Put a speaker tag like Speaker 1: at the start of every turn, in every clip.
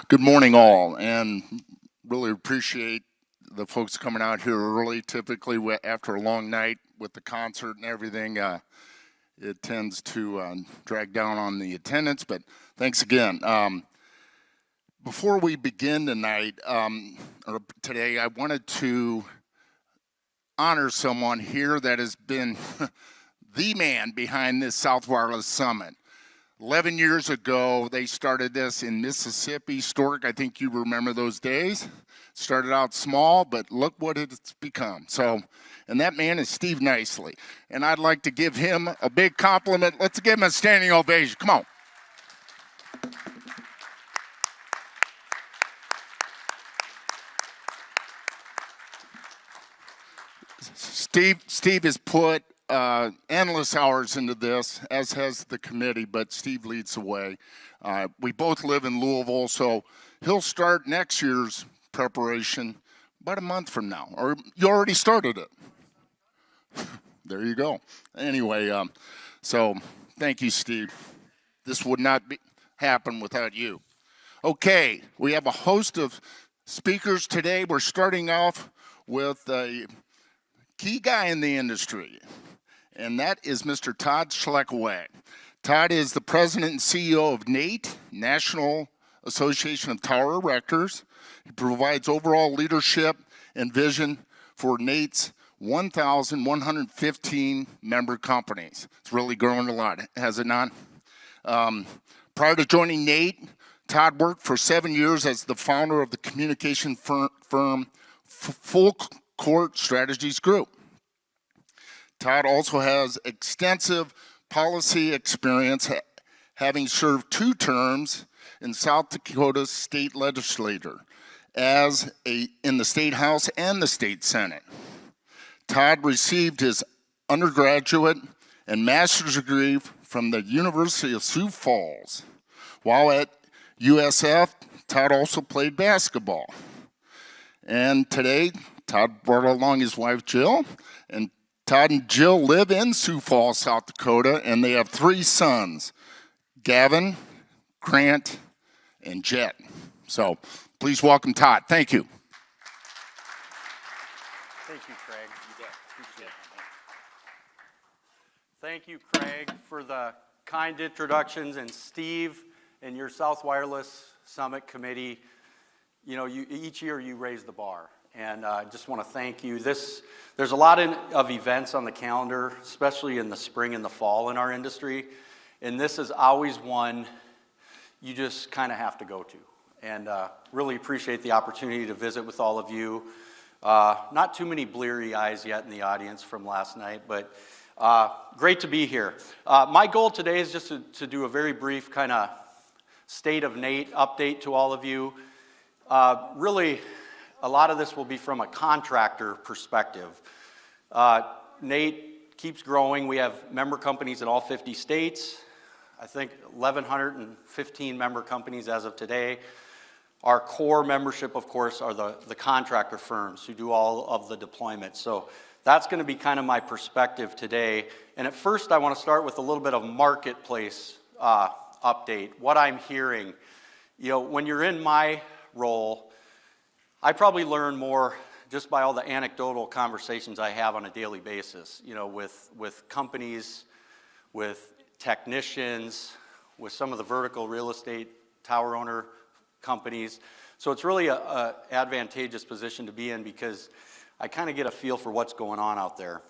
Speaker 1: Good morning, all, and really appreciate the folks coming out here early. Typically, after a long night with the concert and everything, it tends to drag down on the attendance, but thanks again. Before we begin tonight, or today, I wanted to honor someone here that has been the man behind this South Wireless Summit. 11 years ago, they started this in Mississippi. Stork, I think you remember those days. Started out small, but look what it's become. So, and that man is Steve Nicely. And I'd like to give him a big compliment. Let's give him a standing ovation. Come on. Steve has put endless hours into this, as has the committee, but Steve leads the way. We both live in Louisville, so he'll start next year's preparation about a month from now, or you already started it. There you go. Anyway, so thank you, Steve. This would not happen without you. Okay, we have a host of speakers today. We're starting off with a key guy in the industry, and that is Mr. Todd Schlekeway. Todd is the president and CEO of NATE, National Association of Tower Erectors. He provides overall leadership and vision for NATE's 1,115 member companies. It's really grown a lot, has it not? Prior to joining NATE, Todd worked for 7 years as the founder of the communication firm Full Court Strategies Group. Todd also has extensive policy experience, having served 2 terms in South Dakota's state legislature in the State House and the State Senate. Todd received his undergraduate and master's degree from the University of Sioux Falls. While at USF, Todd also played basketball. And today, Todd brought along his wife, Jill, and Todd and Jill live in Sioux Falls, South Dakota, and they have 3 sons, Gavin, Grant, and Jet. So please welcome Todd. Thank you.
Speaker 2: Thank you, Craig. Appreciate it. Thank you, Craig, for the kind introductions, and Steve and your South Wireless Summit Committee. You know, each year you raise the bar. And I just want to thank you. There's a lot of events on the calendar, especially in the spring and the fall in our industry. And this is always one you just kind of have to go to. And really appreciate the opportunity to visit with all of you. Not too many bleary eyes yet in the audience from last night, but great to be here. My goal today is just to do a very brief kind of state of NATE update to all of you. Really, a lot of this will be from a contractor perspective. NATE keeps growing. We have member companies in all 50 states. I think 1,115 member companies as of today. Our core membership, of course, are the contractor firms who do all of the deployment. So that's going to be kind of my perspective today. And at first, I want to start with a little bit of marketplace update, what I'm hearing. You know, when you're in my role, I probably learn more just by all the anecdotal conversations I have on a daily basis, you know, with companies, with technicians, with some of the vertical real estate tower owner companies. So it's really a advantageous position to be in because I kind of get a feel for what's going on out there.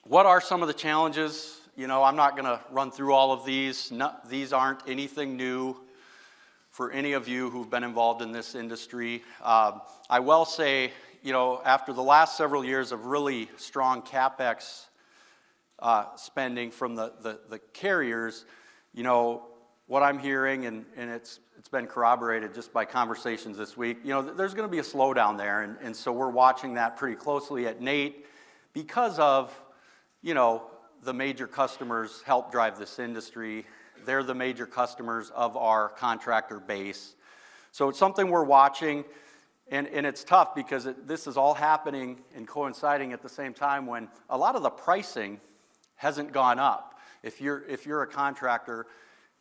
Speaker 2: What are some of the challenges? You know, I'm not going to run through all of these. These aren't anything new for any of you who've been involved in this industry. I will say, you know, after the last several years of really strong CapEx spending from the carriers, you know, what I'm hearing, and it's been corroborated just by conversations this week, you know, there's going to be a slowdown there, and so we're watching that pretty closely at NATE because of, you know, the major customers help drive this industry. They're the major customers of our contractor base. So it's something we're watching, and it's tough because this is all happening and coinciding at the same time when a lot of the pricing hasn't gone up. If you're a contractor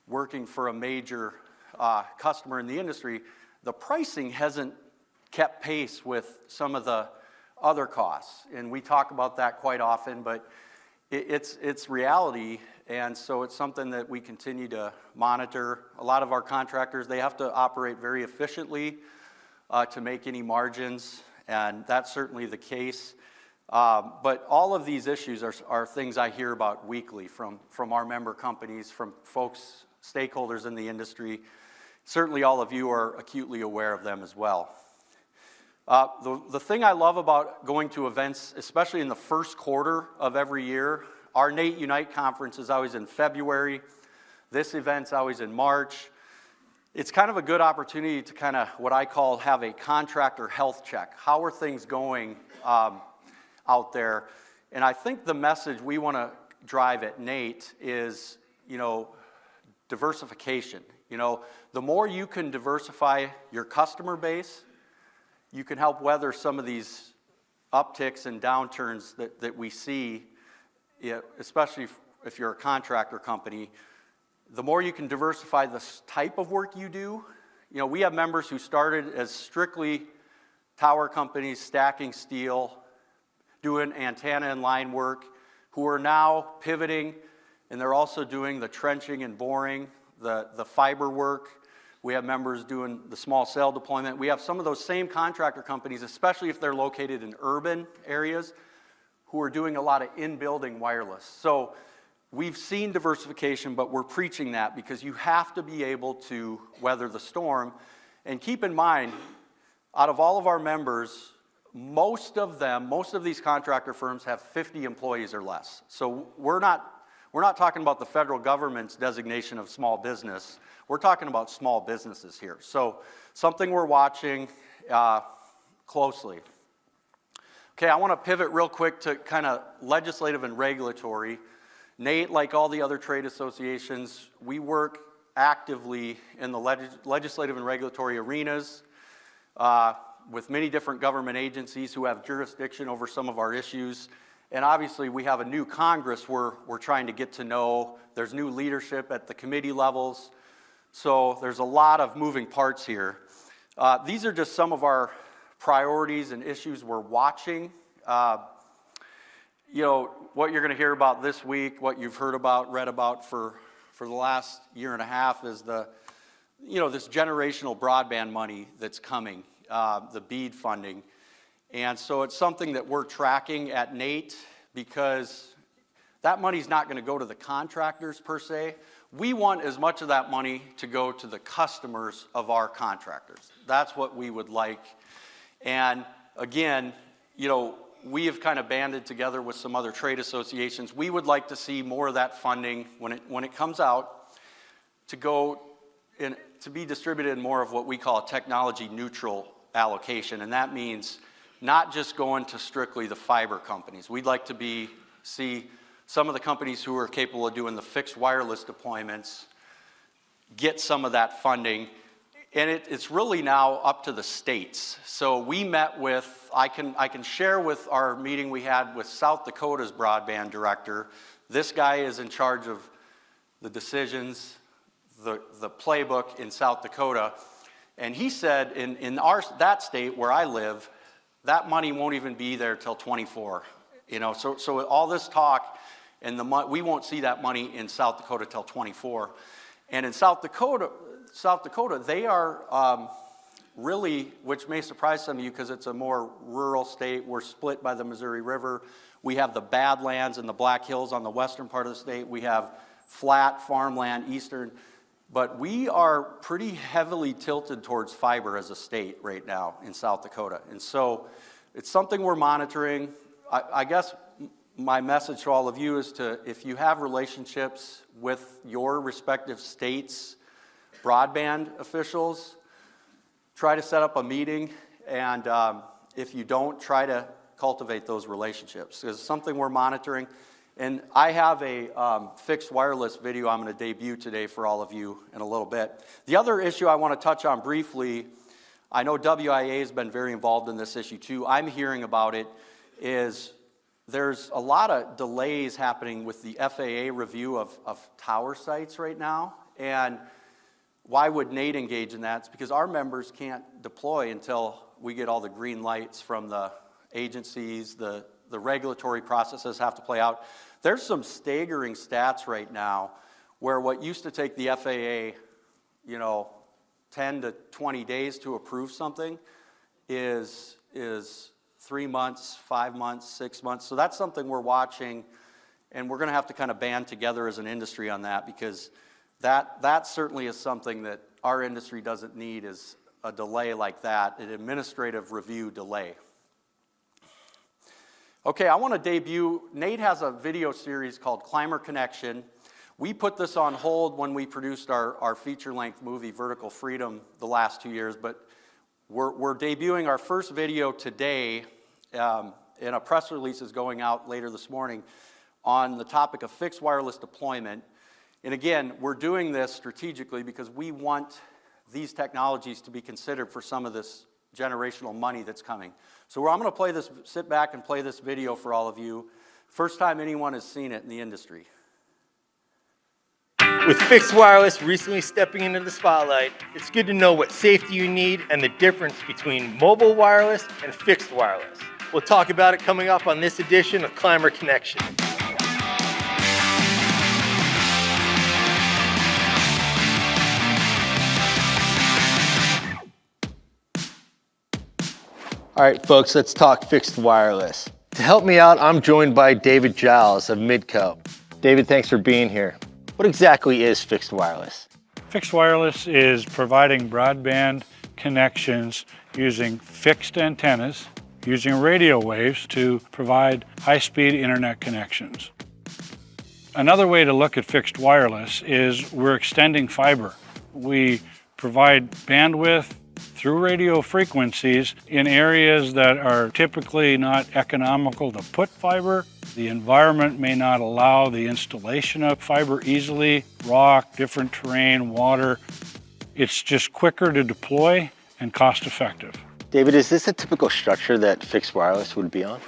Speaker 2: working for a major customer in the industry, the pricing hasn't kept pace with some of the other costs. And we talk about that quite often, but it's reality, and so it's something that we continue to monitor. A lot of our contractors, they have to operate very efficiently to make any margins, and that's certainly the case. But all of these issues are things I hear about weekly from our member companies, from folks, stakeholders in the industry. Certainly all of you are acutely aware of them as well. The thing I love about going to events, especially in the first quarter of every year, our NATE Unite conference is always in February. This event's always in March. It's kind of a good opportunity to kind of what I call have a contractor health check. How are things going out there? And I think the message we want to drive at NATE is, diversification. The more you can diversify your customer base, you can help weather some of these upticks and downturns that we see, especially if you're a contractor company. The more you can diversify the type of work you do. We have members who started as strictly tower companies, stacking steel, doing antenna and line work, who are now pivoting, and they're also doing the trenching and boring, the fiber work. We have members doing the small cell deployment. We have some of those same contractor companies, especially if they're located in urban areas, who are doing a lot of in-building wireless. So we've seen diversification, but we're preaching that because you have to be able to weather the storm. And keep in mind, out of all of our members, most of these contractor firms have 50 employees or less. So we're not talking about the federal government's designation of small business. We're talking about small businesses here. So something we're watching closely. Okay, I want to pivot real quick to kind of legislative and regulatory. NATE, like all the other trade associations, we work actively in the legislative and regulatory arenas with many different government agencies who have jurisdiction over some of our issues. And obviously, we have a new Congress we're trying to get to know. There's new leadership at the committee levels. So there's a lot of moving parts here. These are just some of our priorities and issues we're watching. What you're going to hear about this week, what you've heard about, read about for the last year and a half is this generational broadband money that's coming, the BEAD funding. And so it's something that we're tracking at NATE because that money's not going to go to the contractors per se. We want as much of that money to go to the customers of our contractors. That's what we would like. And again, we have kind of banded together with some other trade associations. We would like to see more of that funding when it comes out to be distributed in more of what we call a technology neutral allocation. And that means not just going to strictly the fiber companies. We'd like to see some of the companies who are capable of doing the fixed wireless deployments get some of that funding. And it's really now up to the states. So we met with, I can share with our meeting we had with South Dakota's broadband director. This guy is in charge of the decisions, the playbook in South Dakota. And he said in that state where I live, that money won't even be there till 24. So all this talk, and we won't see that money in South Dakota till 24. And in South Dakota, they are really, which may surprise some of you because it's a more rural state. We're split by the Missouri River. We have the Badlands and the Black Hills on the western part of the state. We have flat farmland, eastern. But we are pretty heavily tilted towards fiber as a state right now in South Dakota. And so it's something we're monitoring. I guess my message to all of you is if you have relationships with your respective states' broadband officials, try to set up a meeting, and if you don't, try to cultivate those relationships. It's something we're monitoring. And I have a fixed wireless video I'm going to debut today for all of you in a little bit. The other issue I want to touch on briefly, I know WIA has been very involved in this issue too. I'm hearing about it, is there's a lot of delays happening with the FAA review of tower sites right now. And why would Nate engage in that? It's because our members can't deploy until we get all the green lights from the agencies, the regulatory processes have to play out. There's some staggering stats right now where what used to take the FAA, 10 to 20 days to approve something is 3 months, 5 months, 6 months. So that's something we're watching, and we're gonna have to kind of band together as an industry on that, because that certainly is something that our industry doesn't need, is a delay like that, an administrative review delay. Okay, I want to debut, Nate has a video series called Climber Connection. We put this on hold when we produced our feature-length movie, Vertical Freedom, the last 2 years, but we're debuting our first video today, and a press release is going out later this morning on the topic of fixed wireless deployment. And again, we're doing this strategically because we want these technologies to be considered for some of this generational money that's coming. So I'm going to sit back and play this video for all of you. First time anyone has seen it in the industry.
Speaker 3: With fixed wireless recently stepping into the spotlight, it's good to know what safety you need and the difference between mobile wireless and fixed wireless. We'll talk about it coming up on this edition of Climber Connection. All right, folks, let's talk fixed wireless. To help me out, I'm joined by David Giles of Midco. David, thanks for being here. What exactly is fixed wireless?
Speaker 4: Fixed wireless is providing broadband connections using fixed antennas, using radio waves to provide high-speed internet connections. Another way to look at fixed wireless is we're extending fiber. We provide bandwidth through radio frequencies in areas that are typically not economical to put fiber. The environment may not allow the installation of fiber easily, rock, different terrain, water. It's just quicker to deploy and cost effective.
Speaker 3: David, is this a typical structure that fixed wireless would be on?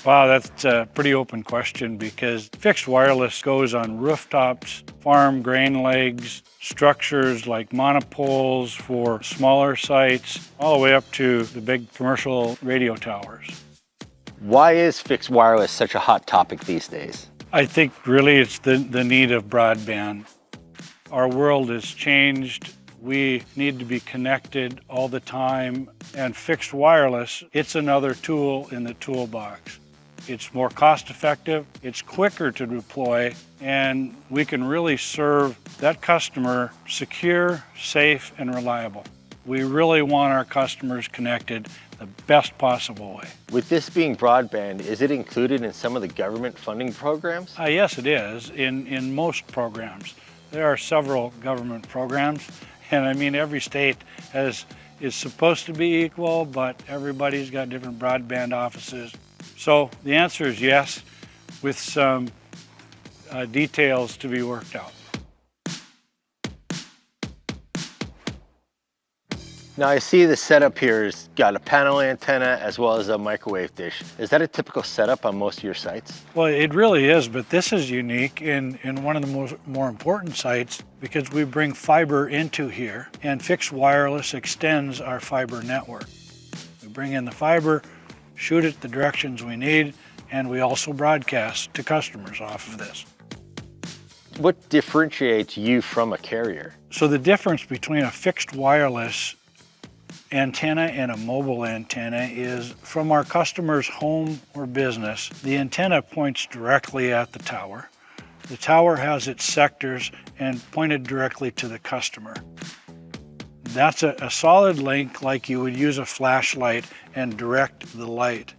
Speaker 4: Wow, that's a pretty open question, because fixed wireless goes on rooftops, farm grain legs, structures like monopoles for smaller sites, all the way up to the big commercial radio towers.
Speaker 3: Why is fixed wireless such a hot topic these days?
Speaker 4: I think really it's the need of broadband. Our world has changed. We need to be connected all the time, and fixed wireless, it's another tool in the toolbox. It's more cost effective, it's quicker to deploy, and we can really serve that customer secure, safe, and reliable. We really want our customers connected the best possible way.
Speaker 3: With this being broadband, is it included in some of the government funding programs?
Speaker 4: Yes, it is, in most programs. There are several government programs, and I mean every state is supposed to be equal, but everybody's got different broadband offices. So the answer is yes, with some details to be worked out.
Speaker 3: Now I see the setup here has got a panel antenna as well as a microwave dish. Is that a typical setup on most of your sites?
Speaker 4: Well, it really is, but this is unique in one of the more important sites, because we bring fiber into here, and fixed wireless extends our fiber network. We bring in the fiber, shoot it the directions we need, and we also broadcast to customers off of this.
Speaker 3: What differentiates you from a carrier?
Speaker 4: So the difference between a fixed wireless antenna and a mobile antenna is, from our customer's home or business, the antenna points directly at the tower. The tower has its sectors and pointed directly to the customer. That's a solid link, like you would use a flashlight and direct the light.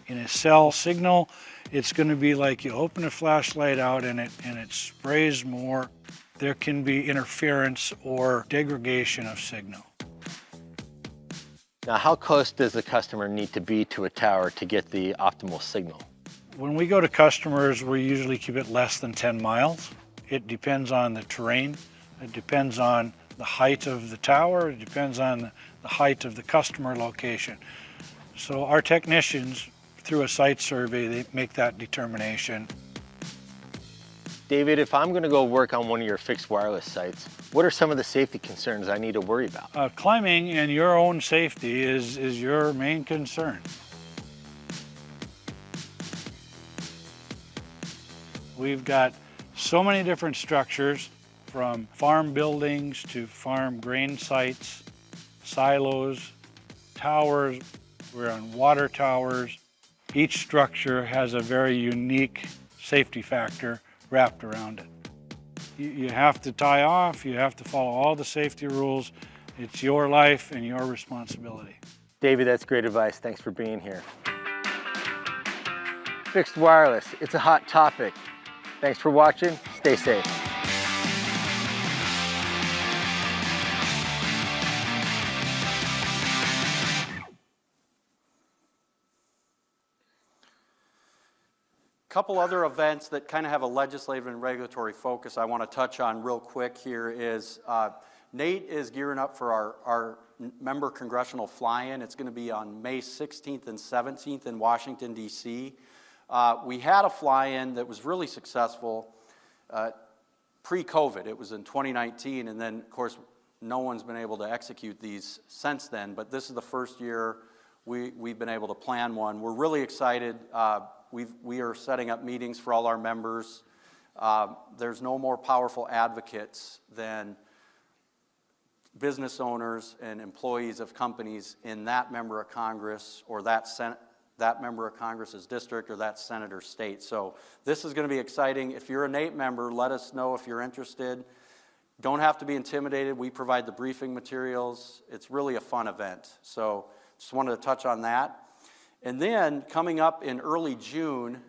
Speaker 4: In a cell signal, it's going to be like you open a flashlight out and it sprays more. There can be interference or degradation of signal.
Speaker 3: Now, how close does the customer need to be to a tower to get the optimal signal?
Speaker 4: When we go to customers, we usually keep it less than 10 miles. It depends on the terrain. It depends on the height of the tower. It depends on the height of the customer location. So our technicians, through a site survey, they make that determination.
Speaker 3: David, if I'm going to go work on one of your fixed wireless sites, what are some of the safety concerns I need to worry about?
Speaker 4: Climbing and your own safety is your main concern. We've got so many different structures, from farm buildings to farm grain sites, silos, towers. We're on water towers. Each structure has a very unique safety factor wrapped around it. You have to tie off, you have to follow all the safety rules. It's your life and your responsibility.
Speaker 3: David, that's great advice. Thanks for being here. Fixed wireless, it's a hot topic. Thanks for watching. Stay safe.
Speaker 2: Couple other events that kind of have a legislative and regulatory focus I want to touch on real quick here is Nate is gearing up for our member congressional fly-in. It's going to be on May 16th and 17th in Washington, D.C. We had a fly-in that was really successful pre-COVID. It was in 2019, and then, of course, no one's been able to execute these since then, but this is the first year we've been able to plan one. We're really excited. We are setting up meetings for all our members. There's no more powerful advocates than business owners and employees of companies in that member of Congress or that member of Congress's district or that senator's state. So this is going to be exciting. If you're a NATE member, let us know if you're interested. Don't have to be intimidated. We provide the briefing materials. It's really a fun event. So just wanted to touch on that. And then coming up in early June,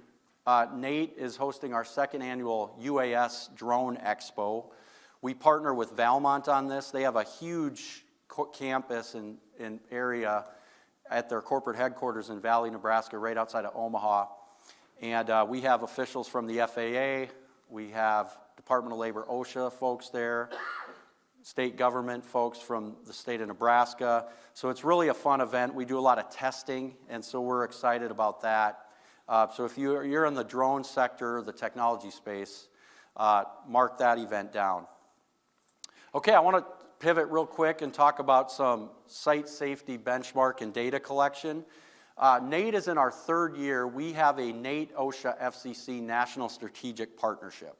Speaker 2: NATE is hosting our second annual UAS Drone Expo. We partner with Valmont on this. They have a huge campus and area at their corporate headquarters in Valley, Nebraska, right outside of Omaha. And we have officials from the FAA. We have Department of Labor, OSHA folks there, state government folks from the state of Nebraska. So it's really a fun event. We do a lot of testing, and so we're excited about that. So if you're in the drone sector, the technology space, mark that event down. Okay, I want to pivot real quick and talk about some site safety benchmark and data collection. NATE is in our third year. We have a NATE OSHA FCC National Strategic Partnership.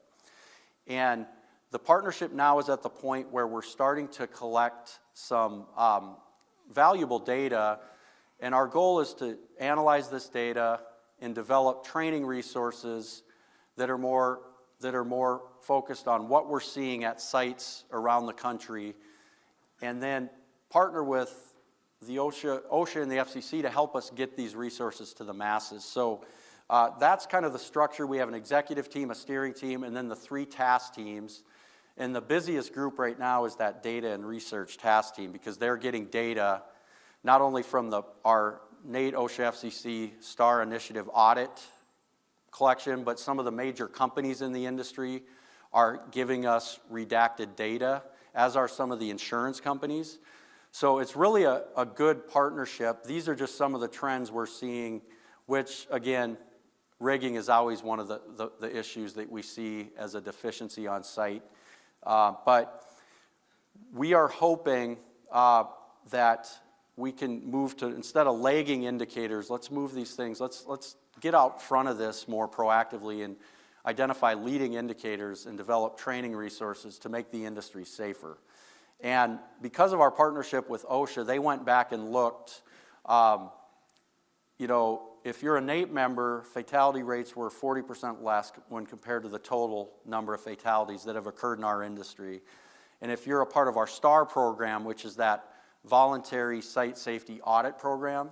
Speaker 2: And the partnership now is at the point where we're starting to collect some valuable data, and our goal is to analyze this data and develop training resources that are more focused on what we're seeing at sites around the country, and then partner with the OSHA and the FCC to help us get these resources to the masses. So that's kind of the structure. We have an executive team, a steering team, and then the 3 task teams. And the busiest group right now is that data and research task team, because they're getting data not only from our NATE OSHA FCC STAR Initiative audit collection, but some of the major companies in the industry are giving us redacted data, as are some of the insurance companies. So it's really a good partnership. These are just some of the trends we're seeing, which, again, rigging is always one of the issues that we see as a deficiency on site. But we are hoping that we can move to, instead of lagging indicators, let's move these things, let's get out front of this more proactively and identify leading indicators and develop training resources to make the industry safer. And because of our partnership with OSHA, they went back and looked, if you're a NATE member, fatality rates were 40% less when compared to the total number of fatalities that have occurred in our industry. And if you're a part of our STAR program, which is that voluntary site safety audit program,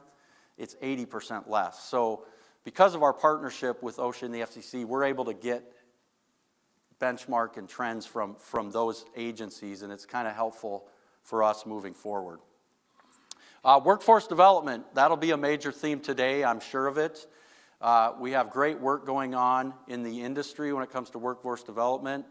Speaker 2: it's 80% less. So because of our partnership with OSHA and the FCC, we're able to get benchmark and trends from those agencies, and it's kind of helpful for us moving forward. Workforce development, that'll be a major theme today, I'm sure of it. We have great work going on in the industry when it comes to workforce development.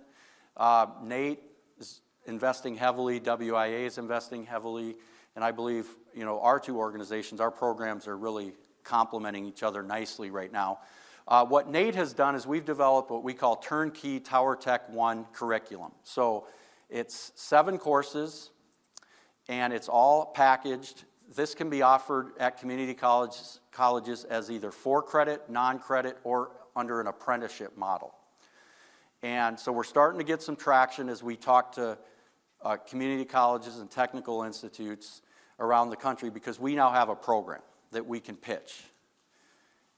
Speaker 2: NATE is investing heavily, WIA is investing heavily, and I believe our 2 organizations, our programs are really complementing each other nicely right now. What Nate has done is we've developed what we call Turnkey Tower Tech 1 curriculum. So it's 7 courses, and it's all packaged. This can be offered at community colleges as either for-credit, non-credit, or under an apprenticeship model. And so we're starting to get some traction as we talk to community colleges and technical institutes around the country, because we now have a program that we can pitch.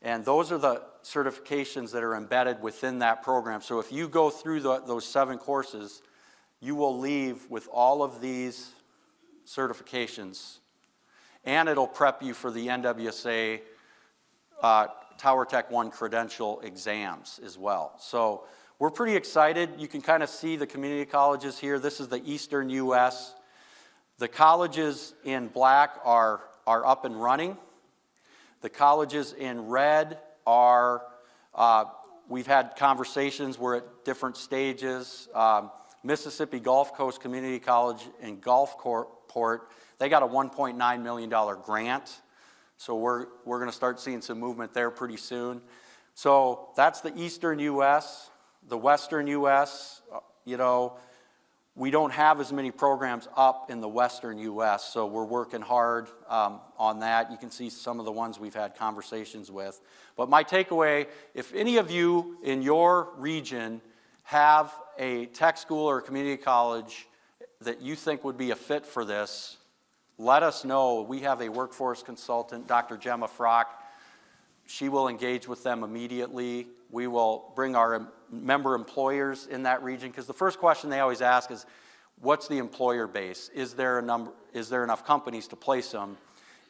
Speaker 2: And those are the certifications that are embedded within that program. So if you go through those 7 courses, you will leave with all of these certifications, and it'll prep you for the NWSA Tower Tech 1 credential exams as well. So we're pretty excited. You can kind of see the community colleges here. This is the Eastern U.S. The colleges in black are up and running. The colleges in red are, we've had conversations, we're at different stages. Mississippi Gulf Coast Community College in Gulfport, they got a $1.9 million grant. So we're going to start seeing some movement there pretty soon. So that's the Eastern U.S. The Western U.S., you know, we don't have as many programs up in the Western U.S., so we're working hard on that. You can see some of the ones we've had conversations with. But my takeaway, if any of you in your region have a tech school or a community college that you think would be a fit for this, let us know. We have a workforce consultant, Dr. Gemma Frock. She will engage with them immediately. We will bring our member employers in that region, because the first question they always ask is, what's the employer base? Is there enough companies to place them?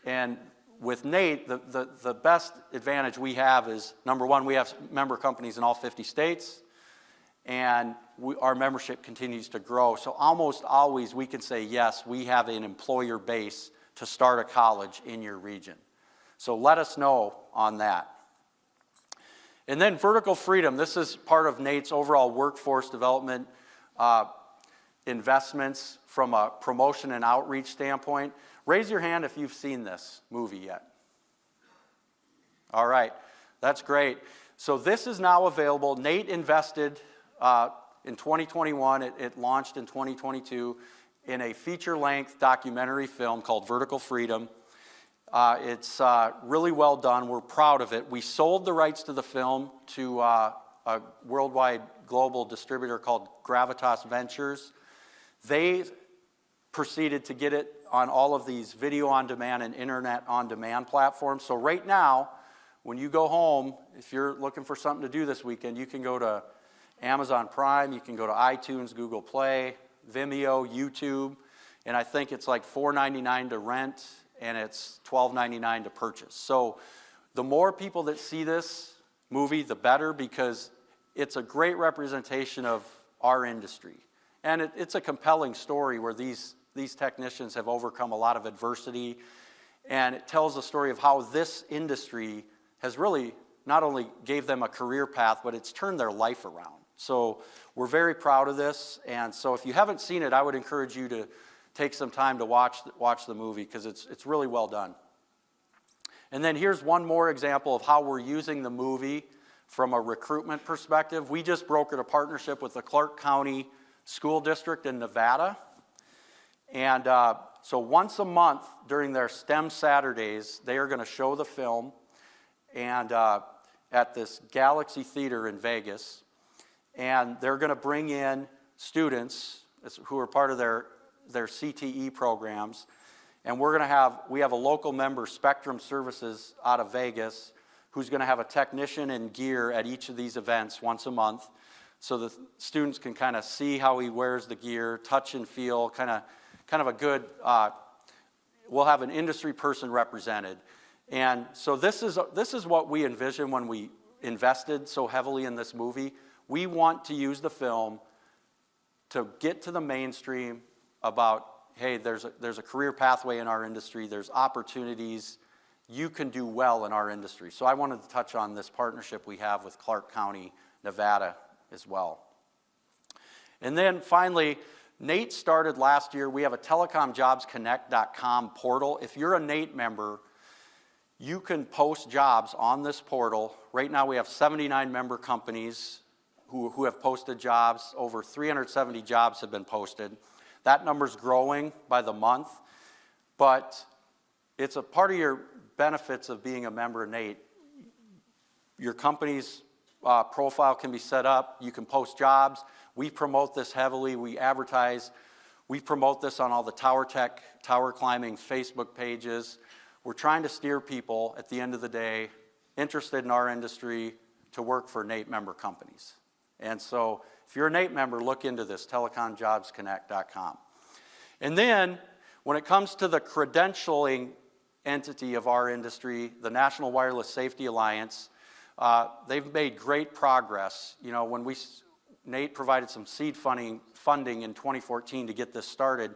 Speaker 2: And with Nate, the best advantage we have is, number one, we have member companies in all 50 states, and our membership continues to grow. So almost always we can say, yes, we have an employer base to start a college in your region. So let us know on that. And then vertical freedom. This is part of Nate's overall workforce development investments from a promotion and outreach standpoint. Raise your hand if you've seen this movie yet. All right, that's great. So this is now available. Nate invested in 2021. It launched in 2022 in a feature-length documentary film called Vertical Freedom. It's really well done. We're proud of it. We sold the rights to the film to a worldwide global distributor called Gravitas Ventures. They proceeded to get it on all of these video on demand and internet on demand platforms. So right now, when you go home, if you're looking for something to do this weekend, you can go to Amazon Prime, you can go to iTunes, Google Play, Vimeo, YouTube, and I think it's like $4.99 to rent, and it's $12.99 to purchase. So the more people that see this movie, the better, because it's a great representation of our industry. And it's a compelling story where these technicians have overcome a lot of adversity, and it tells the story of how this industry has really not only gave them a career path, but it's turned their life around. So we're very proud of this, and so if you haven't seen it, I would encourage you to take some time to watch the movie, because it's really well done. And then here's one more example of how we're using the movie from a recruitment perspective. We just brokered a partnership with the Clark County School District in Nevada. And so once a month during their STEM Saturdays, they are going to show the film and at this Galaxy Theater in Vegas. And they're going to bring in students who are part of their CTE programs. And we have a local member, Spectrum Services, out of Vegas, who's going to have a technician and gear at each of these events once a month, so the students can kind of see how he wears the gear, touch and feel, kind of a good, we'll have an industry person represented. And so this is what we envisioned when we invested so heavily in this movie. We want to use the film to get to the mainstream about, hey, there's a career pathway in our industry, there's opportunities, you can do well in our industry. So I wanted to touch on this partnership we have with Clark County, Nevada as well. And then finally, Nate started last year. We have a telecomjobsconnect.com portal. If you're a Nate member, You can post jobs on this portal. Right now we have 79 member companies who have posted jobs. Over 370 jobs have been posted. That number's growing by the month, but it's a part of your benefits of being a member of NATE. Your company's profile can be set up. You can post jobs. We promote this heavily. We advertise. We promote this on all the tower tech, tower climbing Facebook pages. We're trying to steer people, at the end of the day, interested in our industry, to work for NATE member companies. And so if you're a NATE member, look into this, telecomjobsconnect.com. And then when it comes to the credentialing entity of our industry, the National Wireless Safety Alliance, they've made great progress. You know, when NATE provided some seed funding in 2014 to get this started,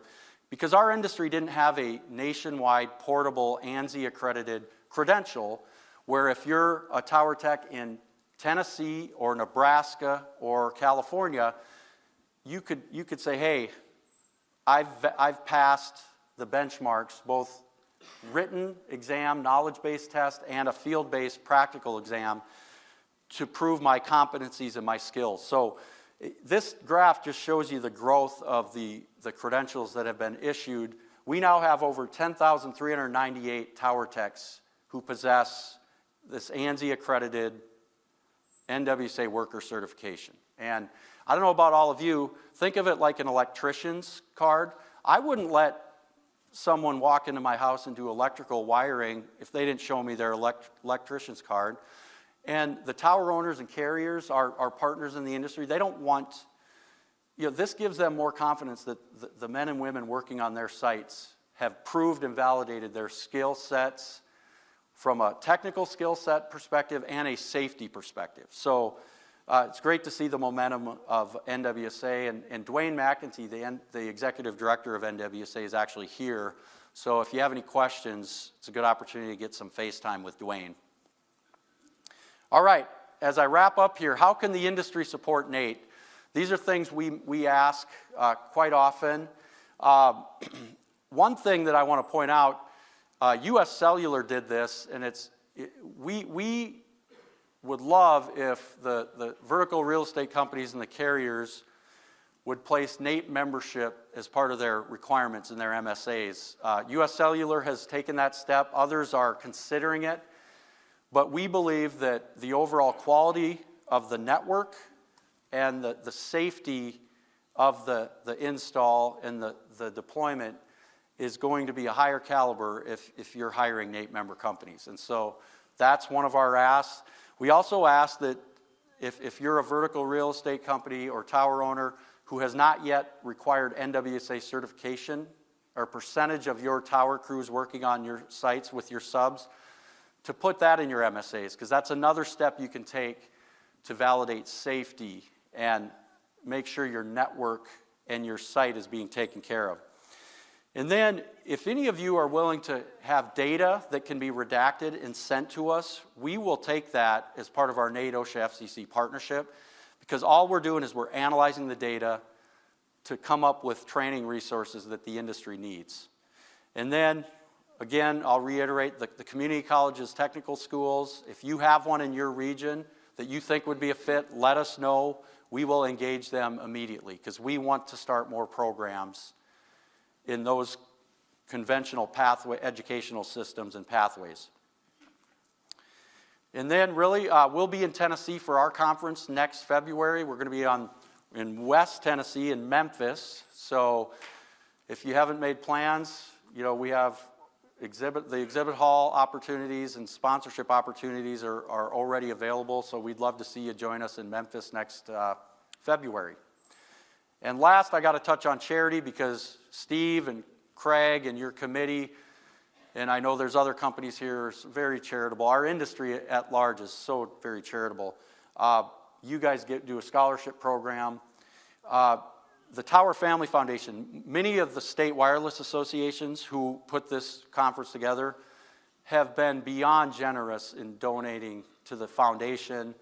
Speaker 2: because our industry didn't have a nationwide portable ANSI accredited credential, where if you're a tower tech in Tennessee or Nebraska or California, you could say, hey, I've passed the benchmarks, both written exam, knowledge-based test, and a field-based practical exam to prove my competencies and my skills. So this graph just shows you the growth of the credentials that have been issued. We now have over 10,398 tower techs who possess this ANSI accredited NWSA worker certification. And I don't know about all of you, think of it like an electrician's card. I wouldn't let someone walk into my house and do electrical wiring if they didn't show me their electrician's card. And the tower owners and carriers, our partners in the industry, they don't want, you know, this gives them more confidence that the men and women working on their sites have proved and validated their skill sets from a technical skill set perspective and a safety perspective. So it's great to see the momentum of NWSA, and Dwayne McEntee, the executive director of NWSA, is actually here. So if you have any questions, it's a good opportunity to get some FaceTime with Dwayne. All right, as I wrap up here, how can the industry support NATE? These are things we ask quite often. One thing that I want to point out, US Cellular did this, and we would love if the vertical real estate companies and the carriers would place NATE membership as part of their requirements in their MSAs. US Cellular has taken that step. Others are considering it. But we believe that the overall quality of the network and the safety of the install and the deployment is going to be a higher caliber if you're hiring NATE member companies. And so that's one of our asks. We also ask that if you're a vertical real estate company or tower owner who has not yet required NWSA certification, or percentage of your tower crews working on your sites with your subs, to put that in your MSAs, because that's another step you can take to validate safety and make sure your network and your site is being taken care of. And then, if any of you are willing to have data that can be redacted and sent to us, we will take that as part of our NATE OSHA FCC partnership, because all we're doing is we're analyzing the data to come up with training resources that the industry needs. And then, again, I'll reiterate, the community colleges, technical schools, if you have one in your region that you think would be a fit, let us know. We will engage them immediately, because we want to start more programs in those conventional educational systems and pathways. And then really, we'll be in Tennessee for our conference next February. We're going to be in West Tennessee in Memphis. So if you haven't made plans, you know, we have the exhibit hall opportunities and sponsorship opportunities are already available. So we'd love to see you join us in Memphis next February. And last, I got to touch on charity, because Steve and Craig and your committee, and I know there's other companies here, are very charitable. Our industry at large is so very charitable. You guys do a scholarship program. The Tower Family Foundation, many of the state wireless associations who put this conference together have been beyond generous in donating to the foundation,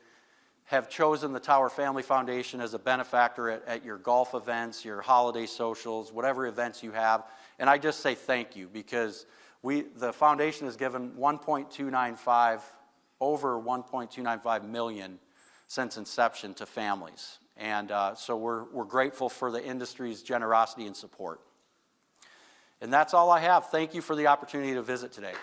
Speaker 2: have chosen the Tower Family Foundation as a benefactor at your golf events, your holiday socials, whatever events you have. And I just say thank you, because The foundation has given over 1.295 million since inception to families. And so we're grateful for the industry's generosity and support. And that's all I have. Thank you for the opportunity to visit today.